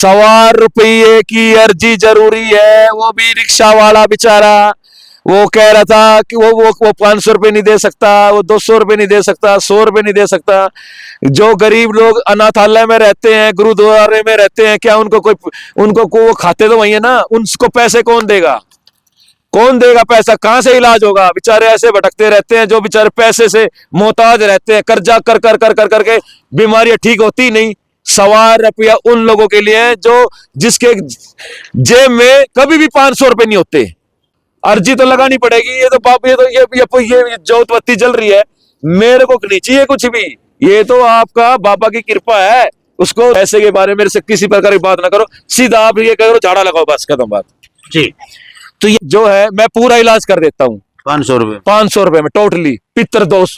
₹100 की अर्जी जरूरी है। वो भी रिक्शा वाला बेचारा वो कह रहा था कि वो ₹500 नहीं दे सकता, वो ₹200 नहीं दे सकता, ₹100 नहीं दे सकता। जो गरीब लोग अनाथालय में रहते हैं, गुरुद्वारे में रहते हैं, क्या उनको वो खाते तो वही है ना, उनको पैसे कौन देगा? कौन देगा पैसा? कहां से इलाज होगा? बेचारे ऐसे भटकते रहते हैं जो बेचारे पैसे से मोहताज रहते हैं, कर्जा कर कर कर कर करके बीमारियां ठीक होती नहीं। ₹100 उन लोगों के लिए है जो जिसके जेब में कभी भी ₹500 नहीं होते। अर्जी तो लगानी पड़ेगी। ये तो बाप ये ज्योतबत्ती जल रही है, मेरे को नहीं चाहिए कुछ भी। ये तो आपका बाबा की कृपा है। उसको पैसे के बारे में मेरे से किसी प्रकार की बात ना करो, सीधा आप ये करो झाड़ा लगाओ, बस खत्म बात जी। तो ये जो है मैं पूरा इलाज कर देता हूँ ₹500 में टोटली पितर दोष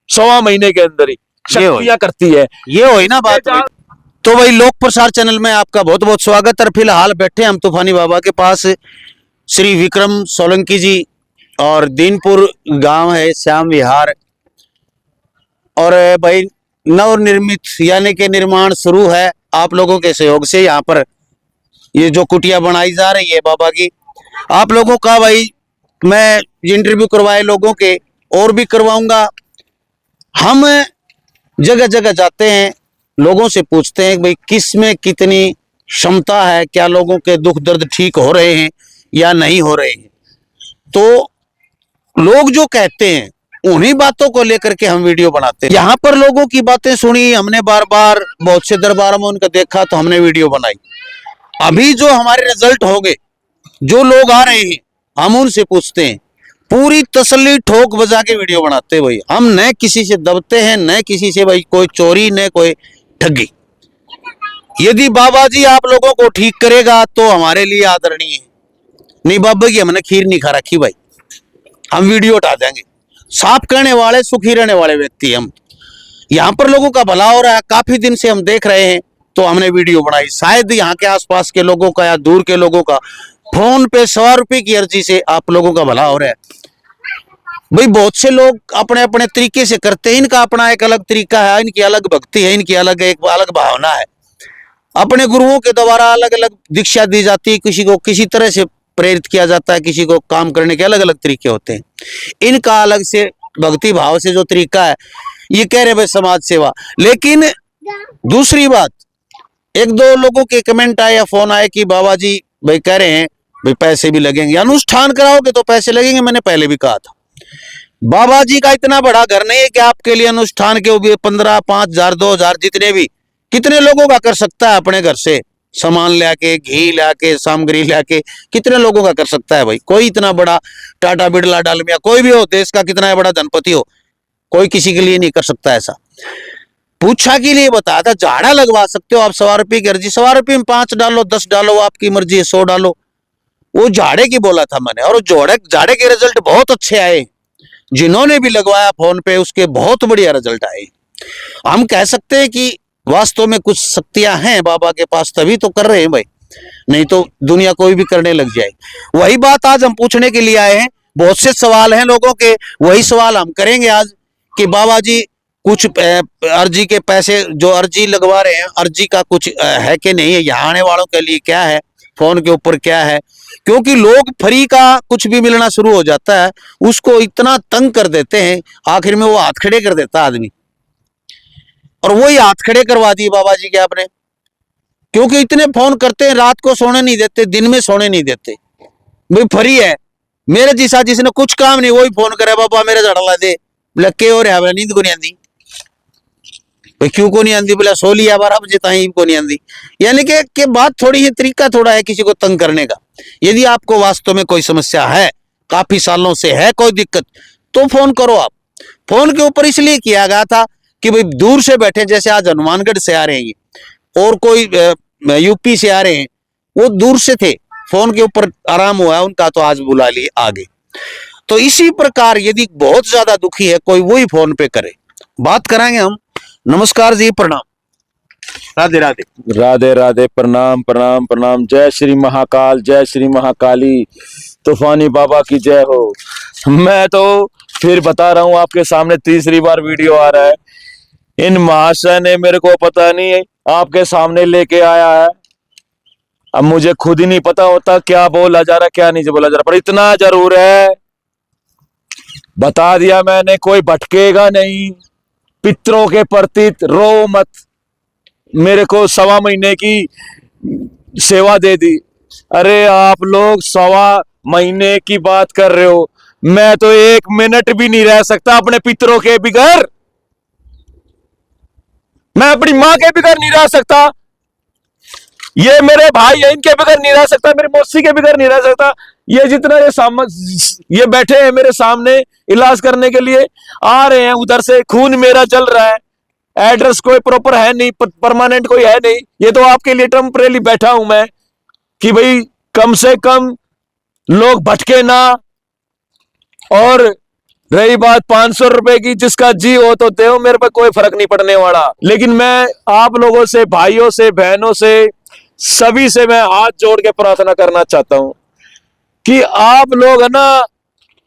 1.25 महीने के अंदर ही शक्तियां करती है। ये हुई ना बात। तो वही लोक प्रसार चैनल में आपका बहुत बहुत स्वागत है। फिलहाल बैठे हम तूफानी बाबा के पास, श्री विक्रम सोलंकी जी, और दीनपुर गांव है श्याम विहार। और भाई नवनिर्मित यानी कि निर्माण शुरू है आप लोगों के सहयोग से। यहाँ पर ये जो कुटिया बनाई जा रही है बाबा की, आप लोगों का भाई मैं इंटरव्यू करवाए लोगों के और भी करवाऊंगा। हम जगह जगह जाते हैं, लोगों से पूछते हैं भाई किस में कितनी क्षमता है, क्या लोगों के दुख दर्द ठीक हो रहे हैं या नहीं हो रहे हैं। तो लोग जो कहते हैं उन्हीं बातों को लेकर के हम वीडियो बनाते हैं। यहाँ पर लोगों की बातें सुनी हमने, बार बार बहुत से दरबारों में उनका देखा तो हमने वीडियो बनाई। अभी जो हमारे रिजल्ट हो गए, जो लोग आ रहे हैं हम उनसे पूछते हैं, पूरी तसल्ली ठोक बजा के वीडियो बनाते हैं भाई। हम न किसी से दबते हैं, न किसी से भाई कोई चोरी, न कोई ठगी। यदि बाबा जी आप लोगों को ठीक करेगा तो हमारे लिए आदरणीय है। नहीं बाबा की हमने खीर नहीं खा रखी भाई, हम वीडियो उठा देंगे। साफ करने वाले, सुखी रहने वाले व्यक्ति हम। यहाँ पर लोगों का भला हो रहा है, काफी दिन से हम देख रहे हैं तो हमने वीडियो बनाई। शायद यहाँ के आसपास के लोगों का या दूर के लोगों का फोन पे ₹100 की अर्जी से आप लोगों का भला हो रहा है भाई। बहुत से लोग अपने अपने तरीके से करते हैं, इनका अपना एक अलग तरीका है, इनकी अलग भक्ति है, इनकी अलग एक अलग भावना है। अपने गुरुओं के द्वारा अलग अलग दीक्षा दी जाती है, किसी को किसी तरह से प्रेरित किया जाता है, किसी को काम करने के अलग अलग तरीके होते हैं। इनका अलग से भक्ति भाव से जो तरीका है, ये कह रहे भाई समाज सेवा। लेकिन दूसरी बात, एक दो लोगों के कमेंट आए या फोन आए कि बाबा जी भाई कह रहे हैं भाई पैसे भी लगेंगे, अनुष्ठान कराओगे तो पैसे लगेंगे। मैंने पहले भी कहा था, बाबा जी का इतना बड़ा घर नहीं है कि आपके लिए अनुष्ठान के 15, 5,000, 2,000 जितने भी, कितने लोगों का कर सकता है अपने घर से सामान लाके, घी लाके, सामग्री लाके, कितने लोगों का कर सकता है भाई। कोई इतना बड़ा टाटा बिरला डालमिया कोई भी हो, देश का कितना बड़ा धनपति हो, कोई किसी के लिए नहीं कर सकता ऐसा। पूछा के लिए बताया था, झाड़ा लगवा सकते हो आप ₹100 की अर्जी, ₹100 में 5 डालो, 10 डालो, आपकी मर्जी है, 100 डालो। वो झाड़े की बोला था मैंने, और झाड़े के रिजल्ट बहुत अच्छे आए। जिन्होंने भी लगवाया फोन पे उसके बहुत बढ़िया रिजल्ट आए। हम कह सकते हैं कि वास्तव में कुछ शक्तियां हैं बाबा के पास, तभी तो कर रहे हैं भाई, नहीं तो दुनिया कोई भी करने लग जाए। वही बात आज हम पूछने के लिए आए हैं। बहुत से सवाल हैं लोगों के, वही सवाल हम करेंगे आज कि बाबा जी कुछ अर्जी के पैसे जो अर्जी लगवा रहे हैं, अर्जी का कुछ है कि नहीं है, यहाँ आने वालों के लिए क्या है, फोन के ऊपर क्या है। क्योंकि लोग फ्री का कुछ भी मिलना शुरू हो जाता है, उसको इतना तंग कर देते हैं, आखिर में वो हाथ खड़े कर देता आदमी। और वही हाथ खड़े करवा दिए बाबा जी के आपने, क्योंकि इतने फोन करते हैं, रात को सोने नहीं देते, दिन में सोने नहीं देते। भाई फ्री है, मेरे जैसा जिसने कुछ काम नहीं वही फोन करे, बाबा मेरे झाड़ा ला दे, लगे हो रहा है, नींद को नहीं आती भाई, क्यों को नहीं आती, बोला 16 या 12 बजे तक को नहीं आती। यानी कि बात थोड़ी ही तरीका थोड़ा है किसी को तंग करने का। यदि आपको वास्तव में कोई समस्या है, काफी सालों से है कोई दिक्कत, तो फोन करो आप। फोन के ऊपर इसलिए किया गया था कि भाई दूर से बैठे, जैसे आज हनुमानगढ़ से आ रहे हैं ये, और कोई यूपी से आ रहे हैं, वो दूर से थे, फोन के ऊपर आराम हुआ उनका, तो आज बुला लिए आगे। तो इसी प्रकार यदि बहुत ज्यादा दुखी है कोई, वही फोन पे करे, बात कराएंगे हम। नमस्कार जी, प्रणाम, राधे राधे। राधे राधे, प्रणाम प्रणाम प्रणाम। जय श्री महाकाल, जय श्री महाकाली, तूफानी बाबा की जय हो। मैं तो फिर बता रहा हूँ आपके सामने, तीसरी बार वीडियो आ रहा है। इन महाशय ने मेरे को पता नहीं आपके सामने लेके आया है अब मुझे खुद ही नहीं पता होता क्या बोला जा रहा क्या नहीं बोला जा रहा, पर इतना जरूर है, बता दिया मैंने, कोई भटकेगा नहीं। पितरों के प्रति रो मत। मेरे को 1.25 महीने की सेवा दे दी। अरे आप लोग 1.25 महीने की बात कर रहे हो, मैं तो 1 मिनट भी नहीं रह सकता अपने पितरों के बगैर। मैं अपनी मां के बगैर नहीं रह सकता, ये मेरे भाई है इनके बगैर नहीं रह सकता, मेरी मौसी के बगैर नहीं रह सकता। ये जितना ये बैठे हैं मेरे सामने इलाज करने के लिए, आ रहे हैं उधर से, खून मेरा जल रहा है, एड्रेस कोई प्रॉपर है नहीं, परमानेंट कोई है नहीं। ये तो आपके लिए टेम्परेरी बैठा हूं मैं कि भाई कम से कम लोग भटके ना। और रही बात 500 रुपए की, जिसका जी हो तो दे, मेरे पे कोई फर्क नहीं पड़ने वाला। लेकिन मैं आप लोगों से, भाइयों से, बहनों से, सभी से मैं हाथ जोड़ के प्रार्थना करना चाहता हूं कि आप लोग है ना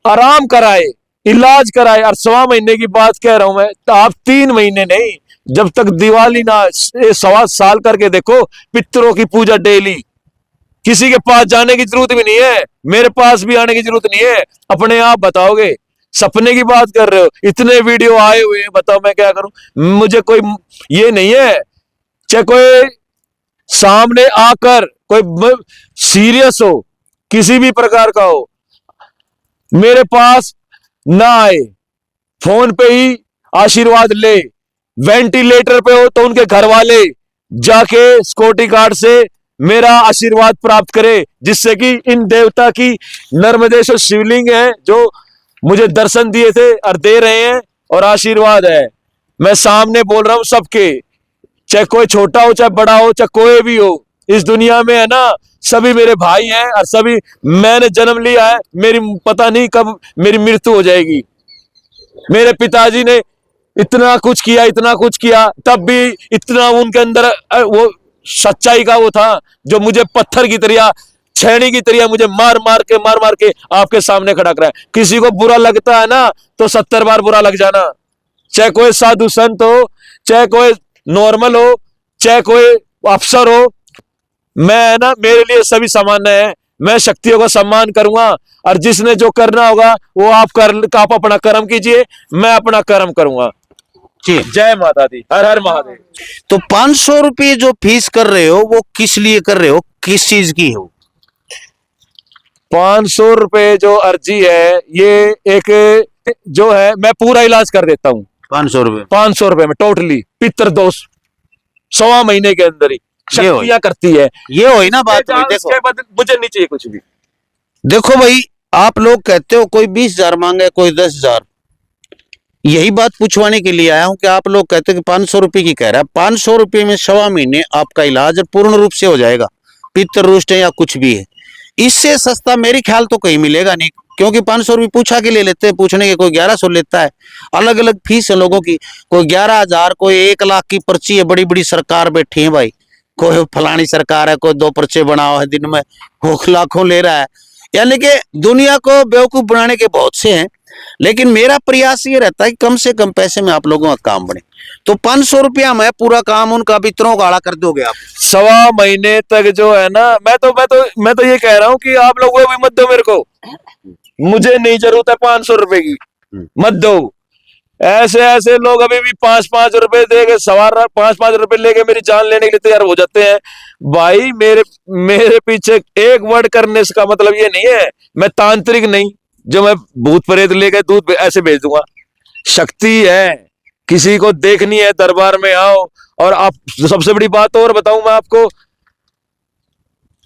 आराम कराए, इलाज कराए। और 1.25 महीने की बात कह रहा हूं मैं, तो आप 3 महीने नहीं, जब तक दिवाली ना 1.25 साल करके देखो पितरों की पूजा डेली। किसी के पास जाने की जरूरत भी नहीं है, मेरे पास भी आने की जरूरत नहीं है, अपने आप बताओगे। सपने की बात कर रहे हो, इतने वीडियो आए हुए हैं, बताओ मैं क्या करूं। मुझे कोई ये नहीं है, चाहे कोई सामने आकर कोई सीरियस हो, किसी भी प्रकार का हो, मेरे पास ना आए, फोन पे ही आशीर्वाद ले। वेंटिलेटर पे हो तो उनके घर वाले जाके सिक्योरिटी गार्ड से मेरा आशीर्वाद प्राप्त करे, जिससे कि इन देवता की नर्मदेश्वर शिवलिंग है जो मुझे दर्शन दिए थे और दे रहे हैं, और आशीर्वाद है। मैं सामने बोल रहा हूं सबके, चाहे कोई छोटा हो चाहे बड़ा हो चाहे कोई भी हो, इस दुनिया में है ना सभी मेरे भाई हैं, और सभी, मैंने जन्म लिया है, मेरी पता नहीं कब मेरी मृत्यु हो जाएगी। मेरे पिताजी ने इतना कुछ किया, इतना कुछ किया, तब भी इतना उनके अंदर वो सच्चाई का वो था, जो मुझे पत्थर की तरह, छेनी की तरह मुझे मार मार के आपके सामने खड़ा करा है। किसी को बुरा लगता है ना तो 70 बार बुरा लग जाना, चाहे कोई साधु संत हो, चाहे कोई नॉर्मल हो, चाहे कोई अफसर हो, मैं ना, मेरे लिए सभी सामान्य है। मैं शक्तियों का सम्मान करूंगा, और जिसने जो करना होगा वो आप अपना कर्म कीजिए, मैं अपना कर्म करूंगा। जी, जय माता दी, हर हर महादेव। तो 500 रुपये जो फीस कर रहे हो वो किस लिए कर रहे हो, किस चीज की हो? 500 रुपए जो अर्जी है, ये एक जो है, मैं पूरा इलाज कर देता हूँ 500 रुपये 500 रुपए में, टोटली पितर दोष 1.25 महीने के अंदर ही शक्तियां करती है। ये हो ना बात। देखो, इसके बाद मुझे नहीं चाहिए कुछ भी। देखो भाई, आप लोग कहते हो कोई 20,000 मांगे, कोई 10,000, यही बात पूछवाने के लिए आया हूं कि आप लोग कहते हो कि 500 रुपये की कह रहा है। 500 रुपये में 1.25 महीने आपका इलाज पूर्ण रूप से हो जाएगा, पितर रुष्ट है या कुछ भी है। इससे सस्ता मेरे ख्याल तो कहीं मिलेगा नहीं, क्योंकि 500 रुपये पूछा के ले लेते हैं, पूछने के कोई 1100 लेता है। अलग अलग फीस है लोगों की, कोई 11,000, कोई 1 लाख की पर्ची है। बड़ी बड़ी सरकार बैठी है भाई, कोई फलानी सरकार है, कोई 2 पर्चे बनाओ है दिन में, वो लाखों ले रहा है। यानी कि दुनिया को बेवकूफ बनाने के बहुत से हैं, लेकिन मेरा प्रयास ये रहता है कि कम से कम पैसे में आप लोगों का काम बने। तो 500 रुपया में पूरा काम उनका पितरों का आड़ा कर दोगे आप? 1.25 महीने तक जो है ना, मैं तो ये कह रहा हूँ कि आप लोग वो भी मत दो मेरे को, मुझे नहीं जरूरत है 500 रुपए की, मत दो। ऐसे ऐसे लोग अभी भी 5-5 रुपए देके सवार 5-5 रुपए लेके मेरी जान लेने के लिए तैयार हो जाते हैं। भाई मेरे पीछे एक वर्ड करने का मतलब ये नहीं है, मैं तांत्रिक नहीं जो मैं भूत प्रेत लेके दूध ऐसे भेज दूंगा। शक्ति है, किसी को देखनी है दरबार में आओ। और आप सबसे बड़ी बात और बताऊं मैं आपको,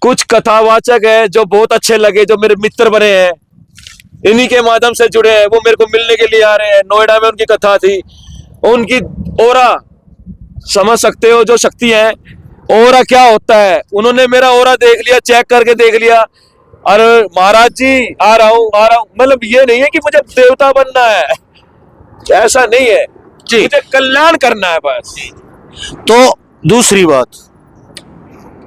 कुछ कथावाचक है जो बहुत अच्छे लगे, जो मेरे मित्र बने हैं, इन्हीं के माध्यम से जुड़े हैं, वो मेरे को मिलने के लिए आ रहे हैं। नोएडा में उनकी कथा थी, उनकी ओरा समझ सकते हो, जो शक्ति है, ओरा क्या होता है, उन्होंने मेरा ओरा देख लिया, चेक करके देख लिया, और महाराज जी आ रहा हूं। मतलब ये नहीं है कि मुझे देवता बनना है, ऐसा नहीं है जी, मुझे कल्याण करना है बस। तो दूसरी बात,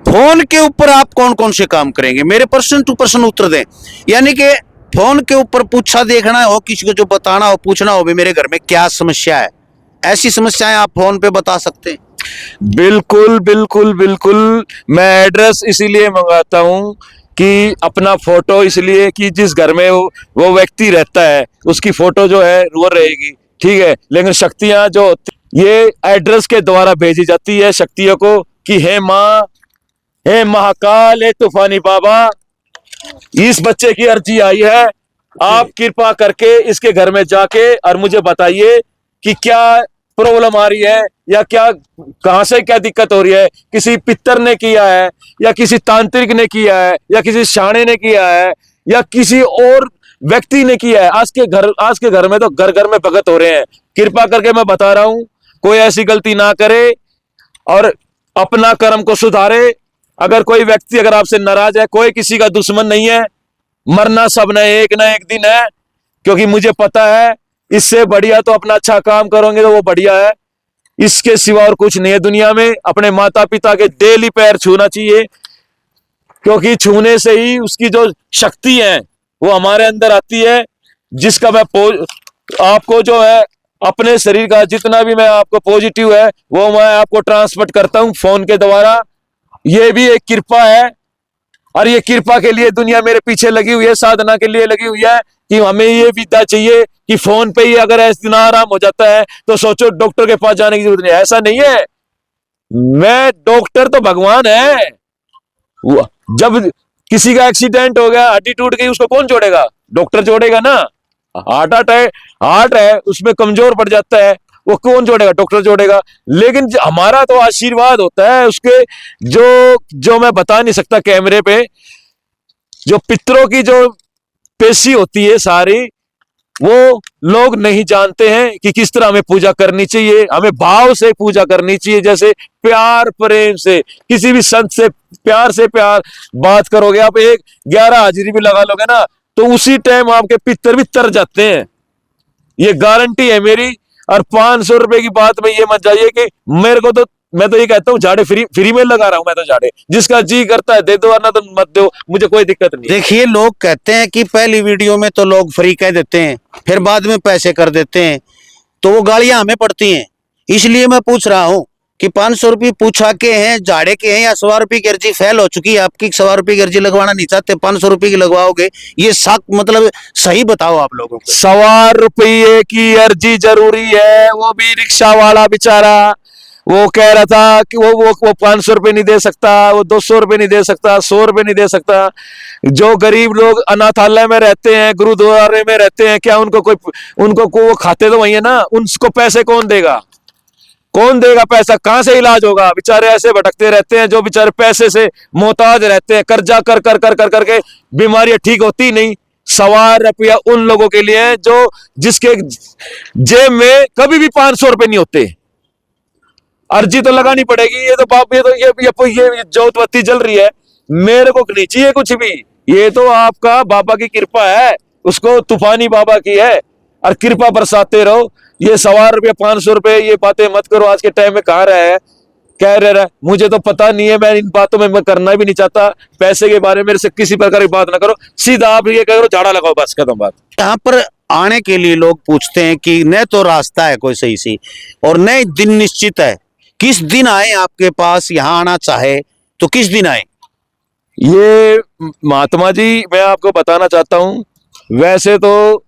फोन के ऊपर आप कौन कौन से काम करेंगे? मेरे पर्सन टू पर्सन उत्तर दें। यानी कि फोन के ऊपर पूछा देखना हो, किसी को जो बताना हो, पूछना हो भी मेरे घर में क्या समस्या है, ऐसी समस्याएं आप फोन पे बता सकते हैं। बिल्कुल बिल्कुल बिल्कुल। मैं एड्रेस इसीलिए मंगाता हूँ कि अपना फोटो, इसलिए कि जिस घर में वो व्यक्ति रहता है उसकी फोटो जो है वो रहेगी, ठीक है। लेकिन शक्तियां जो होती ये एड्रेस के द्वारा भेजी जाती है शक्तियों को कि हे माँ, हे महाकाल, हे तूफानी बाबा, इस बच्चे की अर्जी आई है, आप कृपा करके इसके घर में जाके और मुझे बताइए कि क्या प्रॉब्लम आ रही है, या क्या, कहां से क्या दिक्कत हो रही है, किसी पितर ने किया है, या किसी तांत्रिक ने किया है, या किसी शाणे ने किया है, या किसी और व्यक्ति ने किया है। आज के घर में तो घर घर में भगत हो रहे हैं। कृपा करके मैं बता रहा हूं, कोई ऐसी गलती ना करे और अपना कर्म को सुधारे। अगर कोई व्यक्ति अगर आपसे नाराज है, कोई किसी का दुश्मन नहीं है, मरना सब ना एक दिन है, क्योंकि मुझे पता है इससे बढ़िया तो अपना अच्छा काम करोगे तो वो बढ़िया है। इसके सिवा और कुछ नहीं है दुनिया में। अपने माता पिता के डेली पैर छूना चाहिए, क्योंकि छूने से ही उसकी जो शक्ति है वो हमारे अंदर आती है, जिसका मैं आपको जो है अपने शरीर का जितना भी मैं आपको पॉजिटिव है वो मैं आपको ट्रांसमिट करता हूं फोन के द्वारा। ये भी एक कृपा है, और ये कृपा के लिए दुनिया मेरे पीछे लगी हुई है, साधना के लिए लगी हुई है कि हमें ये विद्या चाहिए कि फोन पे ही अगर ऐसा आराम हो जाता है तो सोचो डॉक्टर के पास जाने की जरूरत नहीं। ऐसा नहीं है, मैं डॉक्टर तो भगवान है। जब किसी का एक्सीडेंट हो गया, हड्डी टूट गई, उसको कौन जोड़ेगा? डॉक्टर जोड़ेगा ना। हार्ट अटैक, हार्ट है उसमें कमजोर पड़ जाता है, वो कौन जोड़ेगा? डॉक्टर जोड़ेगा। लेकिन हमारा तो आशीर्वाद होता है उसके, जो जो मैं बता नहीं सकता कैमरे पे, जो पितरों की जो पेशी होती है सारी, वो लोग नहीं जानते हैं कि किस तरह हमें पूजा करनी चाहिए। हमें भाव से पूजा करनी चाहिए, जैसे प्यार प्रेम से, किसी भी संत से प्यार बात करोगे आप, 11 हाजिरी भी लगा लोगे ना, तो उसी टाइम आपके पितर भी तर जाते हैं। ये गारंटी है मेरी। और 500 रुपए की बात में ये मत जाइए कि मेरे को तो, मैं तो ये कहता हूँ झाड़े फ्री में लगा रहा हूं मैं तो झाड़े, जिसका जी करता है दे दो वरना तो मत दो, मुझे कोई दिक्कत नहीं। देखिए, लोग कहते हैं कि पहली वीडियो में तो लोग फ्री कह देते हैं, फिर बाद में पैसे कर देते हैं, तो वो गालियां हमें पड़ती हैं। इसलिए मैं पूछ रहा हूं कि 500 रुपये पूछा के हैं, झाड़े के हैं, या 100 रुपये की अर्जी फेल हो चुकी है आपकी, 100 रुपये की अर्जी लगवाना नहीं चाहते, 500 रुपये की लगवाओगे, ये साख मतलब सही बताओ आप लोगों को। 100 रुपये की अर्जी जरूरी है। वो भी रिक्शा वाला बेचारा वो कह रहा था कि वो 500 रुपये नहीं दे सकता, वो 200 रुपये नहीं दे सकता, 100 रुपये नहीं दे सकता। जो गरीब लोग अनाथालय में रहते हैं, गुरुद्वारे में रहते हैं, क्या उनको वो खाते तो वही है ना, उनको पैसे कौन देगा? कौन देगा पैसा? कहां से इलाज होगा? बेचारे ऐसे भटकते रहते हैं, जो बेचारे पैसे से मोहताज रहते हैं, कर्जा कर कर कर कर करके बीमारियां ठीक होती नहीं। 100 रुपया उन लोगों के लिए है जो जिसके जेब में कभी भी 500 रुपये नहीं होते। अर्जी तो लगानी पड़ेगी। ये तो बाप, ये ज्योत बत्ती जल रही है, मेरे को नहीं चाहिए कुछ भी। ये तो आपका बाबा की कृपा है, उसको तूफानी बाबा की है, और कृपा बरसाते रहो। ये 100 रुपये 500 रुपये ये बातें मत करो। आज के टाइम में कहाँ रहा है, कह रहा है, मुझे तो पता नहीं है, मैं इन बातों में मैं करना भी नहीं चाहता। पैसे के बारे में मेरे से किसी प्रकार की बात ना करो, सीधा आप ये करो झाड़ा लगाओ, बस खत्म बात। यहाँ पर आने के लिए लोग पूछते हैं कि न तो रास्ता है कोई सही सी, और न दिन निश्चित है, किस दिन आए आपके पास, यहाँ आना चाहे तो किस दिन आए? ये महात्मा जी मैं आपको बताना चाहता हूं, वैसे तो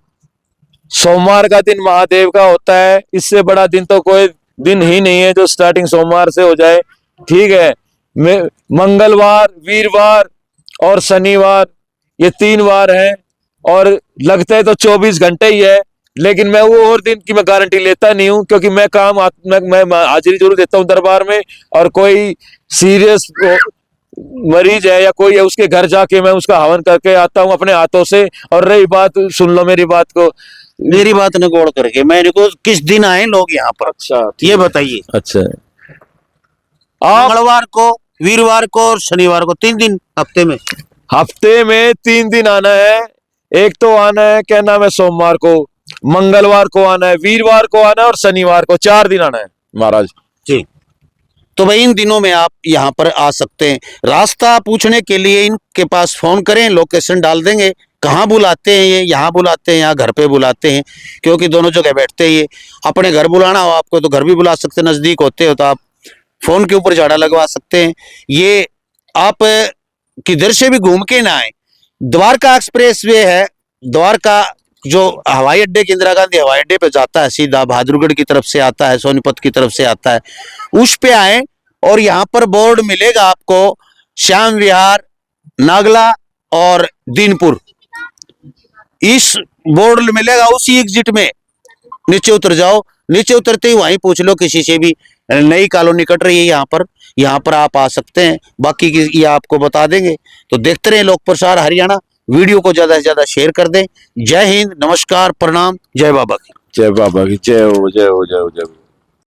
सोमवार का दिन महादेव का होता है, इससे बड़ा दिन तो कोई दिन ही नहीं है जो स्टार्टिंग सोमवार से हो जाए, ठीक है। मंगलवार, वीरवार और शनिवार, ये 3 वार हैं, और लगता है तो 24 घंटे ही है। लेकिन मैं वो और दिन की मैं गारंटी लेता नहीं हूं, क्योंकि मैं मैं हाजिरी जरूर देता हूं दरबार में, और कोई सीरियस मरीज है या कोई है, उसके घर जाके मैं उसका हवन करके आता हूं अपने हाथों से। और रही बात, सुन लो मेरी बात को, मेरी बात ने गौर करके, मैंने को किस दिन आए लोग यहाँ पर, अच्छा ये बताइए। अच्छा, मंगलवार को, वीरवार को और शनिवार को, 3 दिन हफ्ते में 3 दिन आना है। एक तो आना है, क्या नाम है, सोमवार को, मंगलवार को आना है, वीरवार को आना है और शनिवार को, 4 दिन आना है महाराज जी। तो भाई इन दिनों में आप यहाँ पर आ सकते हैं। रास्ता पूछने के लिए इनके पास फोन करें, लोकेशन डाल देंगे। कहाँ बुलाते हैं ये, यहाँ बुलाते हैं या घर पे बुलाते हैं, क्योंकि दोनों जगह बैठते हैं ये। अपने घर बुलाना हो आपको तो घर भी बुला सकते हैं, नजदीक होते हो तो आप फोन के ऊपर झाड़ा लगवा सकते हैं। ये आप किधर से भी घूम के ना आए, द्वारका एक्सप्रेस वे है, द्वारका जो हवाई अड्डे के इंदिरा गांधी हवाई अड्डे पे जाता है, सीधा बहादुरगढ़ की तरफ से आता है, सोनीपत की तरफ से आता है, उस पे आए और यहाँ पर बोर्ड मिलेगा आपको श्याम विहार, नागला और दीनपुर, इस बोर्ड मिलेगा उसी एग्जिट में। नीचे उतर जाओ, नीचे उतरते ही वहीं पूछ लो किसी से भी, नई कॉलोनी कट रही है यहाँ पर आप आ सकते हैं, बाकी की ये आपको बता देंगे। तो देखते रहे लोक प्रसार हरियाणा, वीडियो को ज्यादा से ज्यादा शेयर कर दें। जय हिंद, नमस्कार, प्रणाम, जय बाबा की। जय बाबा की जय हो, जय हो, जय हो, जय हो।